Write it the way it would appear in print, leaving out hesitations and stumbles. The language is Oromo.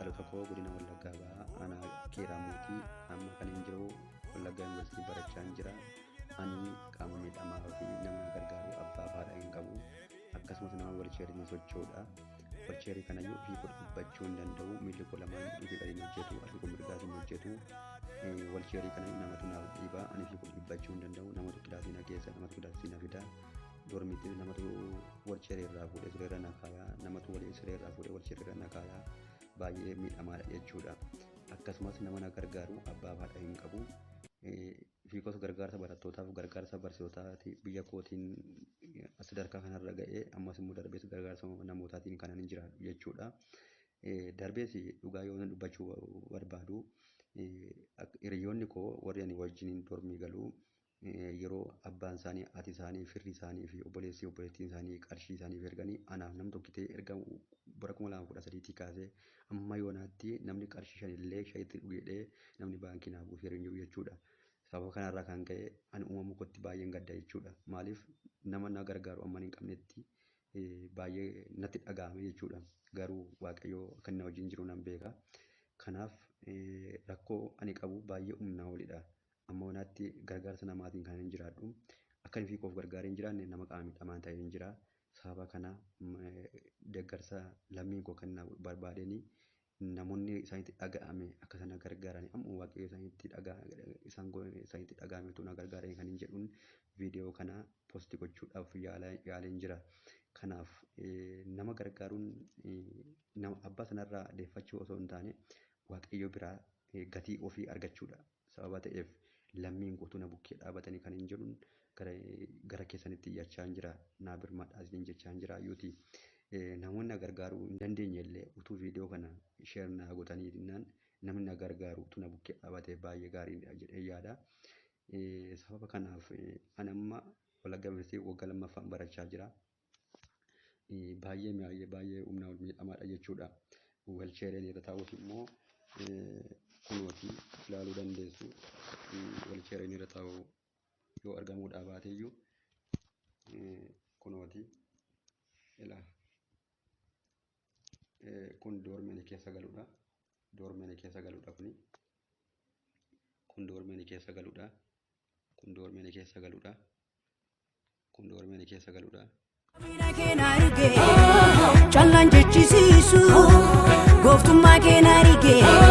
dhaloota koo godina Wallaggaa ba'aa aanaa Qeeraamuutii amma kan hin jiru Wallaggaa Yuunivarsiitii barachaa hin jira. Ani qaama miidhamaa fi nama gargaaru abbaa fi haadha hin qabu. Akkasumas nama walcheeriin socho'udha. Walcheerii kanayyuu ofii dubbachuu hin danda'u. Miilli koo lamaan ofii gadi hojjetu, harki koo mirgaas hin hojjetu. Walcheerii kana namatu naaf dhiiba. Ani ofii dubbachuu hin danda'u. Namatu kilaasii na keessa, namatu kilaasii na fida. Dormitti namatu walcheerii irraa fuudhee siree irra na kaaya. Namatu walii siree irraa fuudhee walcheerii irra na kaaya. Baay'ee miidhamaadha jechuudha. Akkasumas nama na gargaaru abbaa fi haadha hin qabu. Fiikoos gargaarsa barattootaaf gargaarsa barsiisotaati biyya kootiin as sadarkaa kanarra ga'ee ammas immoo darbees gargaarsa namootaatiin kanan hin jiraadhu jechuudha. Darbees dhugaa yoo dubbachuu barbaadu hiriyoonni koo warri ani wajjin dormii galuu yeroo abbaan isaanii, haati isaanii, firri isaanii fi obboleettiin isaanii qarshii isaaniif erganii anaaf nam tokkitee erga bara 2013 kaasee amma yoonaatti namni qarshii shanillee shayitti dhugedhee namni baankii naaf buusee hin jiru jechuudha. Sababa kanarraa kan ka'e ani uumamuu kootti baay'een gadda jechuudha. Maaliif nama na gargaaru amma hin qabnetti baay'ee natti dhaga'ame jechuudha. Garuu Waaqayyoo kan na wajjin jiru nan beeka. Kanaaf rakkoo ani qabu baay'ee humnaa olidha. Amma wanaatti gargaarsa namaatiin kan hin jiraadhu. Akka inni fiikoof gargaaree hin jiraanne nama qaama miidhamaan ta'ee hin jira. Sababa kana deeggarsa lammiin koo kan na barbaadeni namoonni isaanitti dhaga'ame akka sana gargaaran amma Waaqayyo isaanitti dhaga'ame tu na gargaaran kan hin jedhuun viidiyoo kana poostii gochuudhaaf yaaleen jira. Kanaaf nama gargaaruun nama abbaa sanarraa deeffachuu osoo hin taane Waaqayyo biraa gatii ofii argachuudha. Sababa ta'eef lammiin guutuu na bukkee dhaabatanii kan hin jedhuun gara keessanitti iyyachaa hin jira. Naa birmadhaas hin jechaa hin jira yuuti. Namoonni na gargaaruu hin dandeenye illee utuu viidiyoo kana sheer na godhanii dinnaan namni na gargaaru utuu na bukkee dhaabatee baay'ee gaariidha jedhee yaada. Sababa kanaaf ani amma Wallaggaa Yuunivarsiitii waggaa lammaffaan barachaa jira. Baay'ee humnaa ol miidhamaadha jechuudha. Walcheeriin irra taa'uuf immoo kunuutii ilaaluu dandeessu. Walcheeriin irra taa'u yoo argamuudhaa baateeyyuu kunuutii ilaala. Kun doormeen keessa galudha. Doormeen keessa galudha kuni. Kun doormeen keessa galudha. Kun doormeen keessa galudha. Kun doormeen keessa galudha. Challaan jechisiisu gooftummaa keenyaa argee.